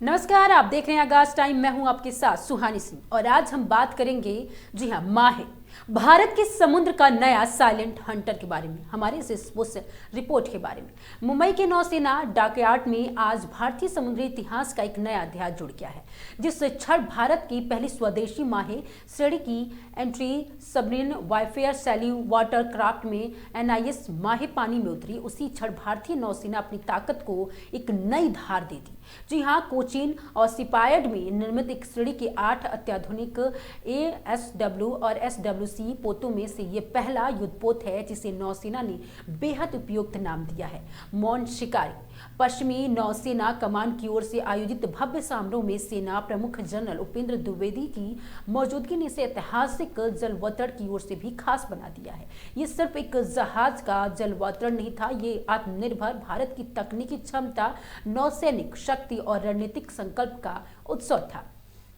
नमस्कार, आप देख रहे हैं आगाज टाइम। मैं हूं आपके साथ सुहानी सिंह और आज हम बात करेंगे, जी हां, माहे, भारत के समुद्र का नया साइलेंट हंटर के बारे में, हमारे इस रिपोर्ट के बारे में। मुंबई के नौसेना डॉकयार्ड में आज भारतीय समुद्री इतिहास का एक नया अध्याय जुड़ गया है, जिस क्षण भारत की पहली स्वदेशी माहे श्रेणी की entry submarine warfare shallow water craft में NIS माहे पानी में उतरी, उसी क्षण भारतीय नौसेना अपनी ताकत को एक नई धार दे दी। जी हाँ, कोचीन और सिपायड में निर्मित एक श्रेणी के 8 अत्याधुनिक ASW और SWC पोतों में से ये पहला युद्धपोत है जिसे नौसेना ने बेहद उपयुक्त नाम दिया है, मौन शिकारी। पश्चिमी नौसेना कमान की ओर से आयोजित भव्य समारोह में सेना प्रमुख जनरल उपेंद्र द्विवेदी की मौजूदगी ने इसे ऐतिहासिक जलवतरण की ओर से भी खास बना दिया है। ये सिर्फ एक जहाज का जलवतरण नहीं था, ये आत्मनिर्भर भारत की तकनीकी क्षमता, नौसैनिक शक्ति और रणनीतिक संकल्प का उत्सव था।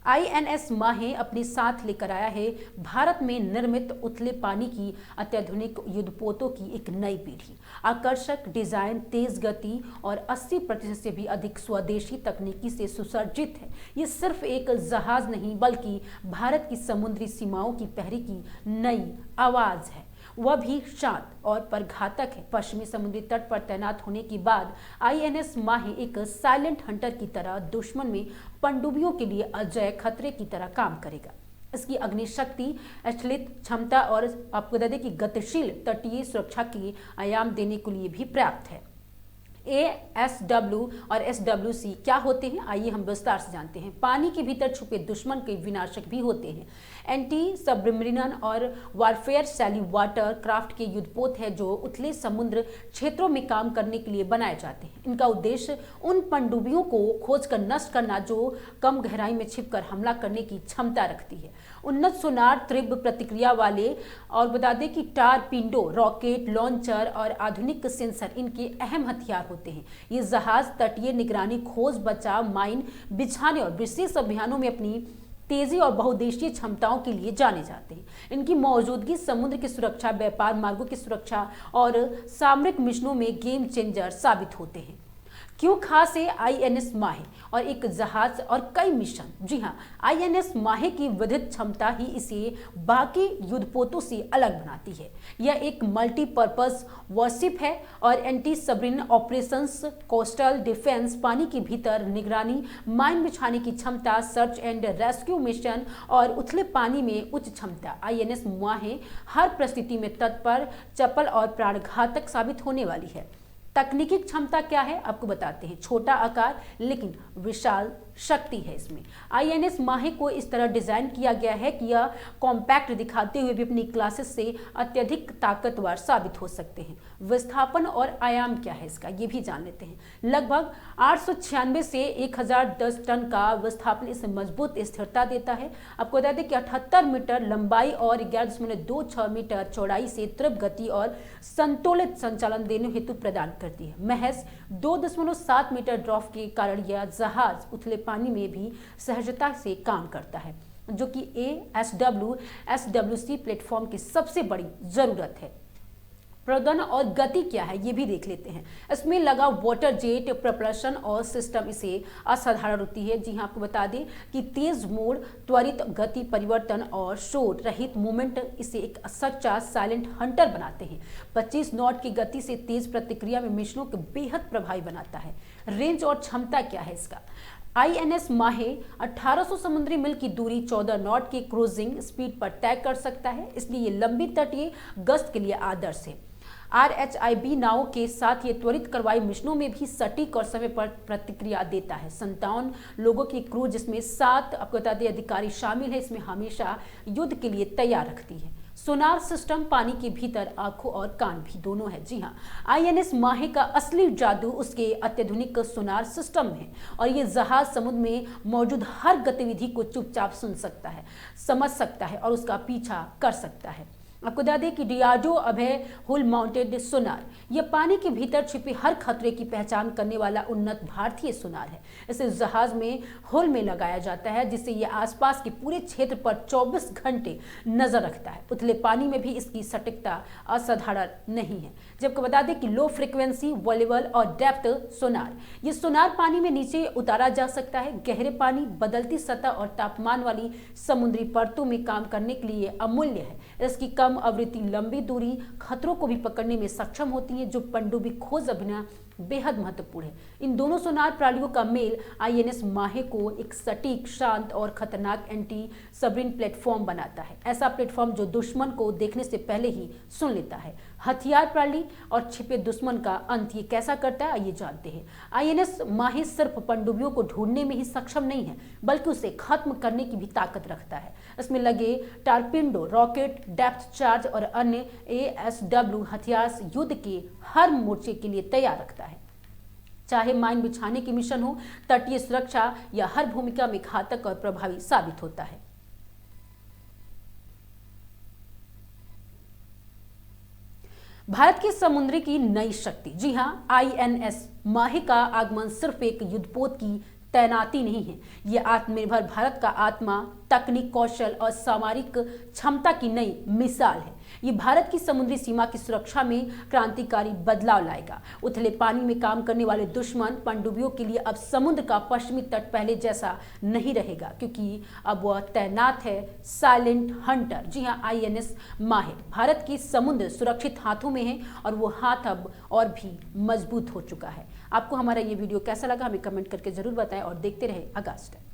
INS माहे अपने साथ लेकर आया है भारत में निर्मित उथले पानी की अत्याधुनिक युद्धपोतों की एक नई पीढ़ी। आकर्षक डिजाइन, तेज गति और 80% से भी अधिक स्वदेशी तकनीकी से सुसज्जित है। ये सिर्फ एक जहाज नहीं बल्कि भारत की समुद्री सीमाओं की पहरे की नई आवाज है, वह भी शांत और परघातक है। पश्चिमी समुद्री तट पर तैनात होने के बाद INS माहे एक साइलेंट हंटर की तरह दुश्मन में पनडुब्बियों के लिए अजय खतरे की तरह काम करेगा। इसकी अग्निशक्ति, अचलित क्षमता और आपको बता दें कि गतिशील तटीय सुरक्षा के आयाम देने के लिए भी पर्याप्त है। ASW और SWC क्या होते हैं, आइए हम विस्तार से जानते हैं। पानी के भीतर छुपे दुश्मन के विनाशक भी होते हैं। एंटी सबमरीन और वारफेयर सैल्यू वाटर क्राफ्ट के युद्धपोत है जो उथले समुद्र क्षेत्रों में काम करने के लिए बनाए जाते हैं। इनका उद्देश्य उन पनडुब्बियों को खोजकर नष्ट करना जो कम गहराई में छिपकर हमला करने की क्षमता रखती है। उन्नत सोनार, तीव्र प्रतिक्रिया वाले और बता दें कि टारपीडो, रॉकेट लॉन्चर और आधुनिक सेंसर इनके अहम हथियार होते हैं। ये जहाज तटीय निगरानी, खोज, बचाव, माइन बिछाने और विशेष अभियानों में अपनी तेजी और बहुउद्देशीय क्षमताओं के लिए जाने जाते हैं। इनकी मौजूदगी समुद्र की सुरक्षा, व्यापार मार्गों की सुरक्षा और सामरिक मिशनों में गेम चेंजर साबित होते हैं। क्यों खास है INS माहे और एक जहाज और कई मिशन? जी हाँ, INS माहे की विविध क्षमता ही इसे बाकी युद्धपोतों से अलग बनाती है। यह एक मल्टीपर्पज वॉरशिप है और anti submarine operations, coastal defence, पानी के भीतर निगरानी, माइन बिछाने की क्षमता, सर्च एंड रेस्क्यू मिशन और उथले पानी में उच्च क्षमता। INS माहे हर परिस्थिति में तत्पर, चपल और प्राणघातक साबित होने वाली है। तकनीकी क्षमता क्या है आपको बताते हैं। छोटा आकार लेकिन विशाल शक्ति है इसमें। INS माहे को इस तरह डिजाइन किया गया है कि यह कॉम्पैक्ट दिखाते हुए भी अपनी क्लासेस से अत्यधिक ताकतवर साबित हो सकते हैं। विस्थापन और आयाम क्या है इसका, ये भी जान लेते हैं। लगभग 896 से 1010 टन का विस्थापन इसे मजबूत स्थिरता देता है। आपको बता दें कि 78 मीटर लंबाई और 11.26 मीटर चौड़ाई से तीव्र गति और संतुलित संचालन देने हेतु प्रदान करती है। महज 2.7 मीटर ड्रॉप के कारण यह जहाज उथले पानी में भी सहजता से काम करता है, जो कि ASW SWC प्लेटफॉर्म की सबसे बड़ी जरूरत है। प्रदन और गति क्या है ये भी देख लेते हैं। इसमें लगा वाटर जेट प्रपल्शन और सिस्टम इसे असाधारण होती है। जी हाँ, आपको बता दें कि तेज मोड़, त्वरित गति परिवर्तन और शोर रहित मूवमेंट इसे एक सच्चा साइलेंट हंटर बनाते हैं। 25 नॉट की गति से तेज प्रतिक्रिया में मिशनों को बेहद प्रभावी बनाता है। रेंज और क्षमता क्या है इसका? INS माहे 1800 समुद्री मील की दूरी 14 नॉट की क्रूजिंग स्पीड पर तय कर सकता है, इसलिए ये लंबी तटीय गश्त के लिए आदर्श है। RHIB नावों के साथ ये त्वरित कार्रवाई मिशनों में भी सटीक और समय पर प्रतिक्रिया देता है। 57 लोगों की क्रू जिसमें 7 आपको बता दें अधिकारी शामिल है, इसमें हमेशा युद्ध के लिए तैयार रखती है। सोनार सिस्टम पानी के भीतर आंखों और कान भी दोनों है। जी हाँ, INS माहे का असली जादू उसके अत्याधुनिक सोनार सिस्टम है और ये जहाज समुद्र में मौजूद हर गतिविधि को चुपचाप सुन सकता है, समझ सकता है और उसका पीछा कर सकता है। आपको बता दें कि डियार्डो अभय हुल माउंटेड सोनार यह पानी के भीतर छिपे हर खतरे की पहचान करने वाला उन्नत भारतीय सोनार है। इसे जहाज में हुल में लगाया जाता है, जिससे यह आसपास के पूरे क्षेत्र पर 24 घंटे नजर रखता है। उथले पानी में भी इसकी सटीकता असाधारण नहीं है। जबकि बता दें कि लो फ्रिक्वेंसी, वॉल्यूबल और डेप्थ सोनार, ये सोनार पानी में नीचे उतारा जा सकता है। गहरे पानी, बदलती सतह और तापमान वाली समुद्री परतों में काम करने के लिए अमूल्य है। इसकी कम आवृत्ति लंबी दूरी खतरों को भी पकड़ने में सक्षम होती है, जो पनडुब्बी खोज अभियान बेहद महत्वपूर्ण है। इन दोनों सोनार प्रणालियों का मेल आईएनएस माहे को एक सटीक, शांत और खतरनाक एंटी सबमरीन प्लेटफॉर्म बनाता है। ऐसा प्लेटफॉर्म जो दुश्मन को देखने से पहले ही सुन लेता है। हथियार प्रणाली और छिपे दुश्मन का अंत ये कैसा करता है, आइए जानते हैं। आईएनएस माहे सिर्फ पनडुब्बियों को ढूंढने में ही सक्षम नहीं है, बल्कि उसे खत्म करने की भी ताकत रखता है। इसमें लगे टारपिडो, रॉकेट, डेप्थ चार्ज और अन्य एएसडब्ल्यू हथियार युद्ध के हर मोर्चे के लिए तैयार रखता है। चाहे माइन बिछाने की मिशन हो, तटीय सुरक्षा या हर भूमिका में घातक और प्रभावी साबित होता है। भारत की समुद्री की नई शक्ति, जी हां, आईएनएस माहे का आगमन सिर्फ एक युद्धपोत की तैनाती नहीं है, यह आत्मनिर्भर भारत का आत्मा, तकनीक, कौशल और सामरिक क्षमता की नई मिसाल है। ये भारत की समुद्री सीमा की सुरक्षा में क्रांतिकारी बदलाव लाएगा। उथले पानी में काम करने वाले दुश्मन पनडुब्बियों के लिए अब समुद्र का पश्चिमी तट पहले जैसा नहीं रहेगा, क्योंकि अब वह तैनात है साइलेंट हंटर। जी हाँ, आईएनएस माहे भारत की समुद्र सुरक्षित हाथों में है और वो हाथ अब और भी मजबूत हो चुका है। आपको हमारा ये वीडियो कैसा लगा, हमें कमेंट करके जरूर बताएं और देखते रहे आगाज टाइम।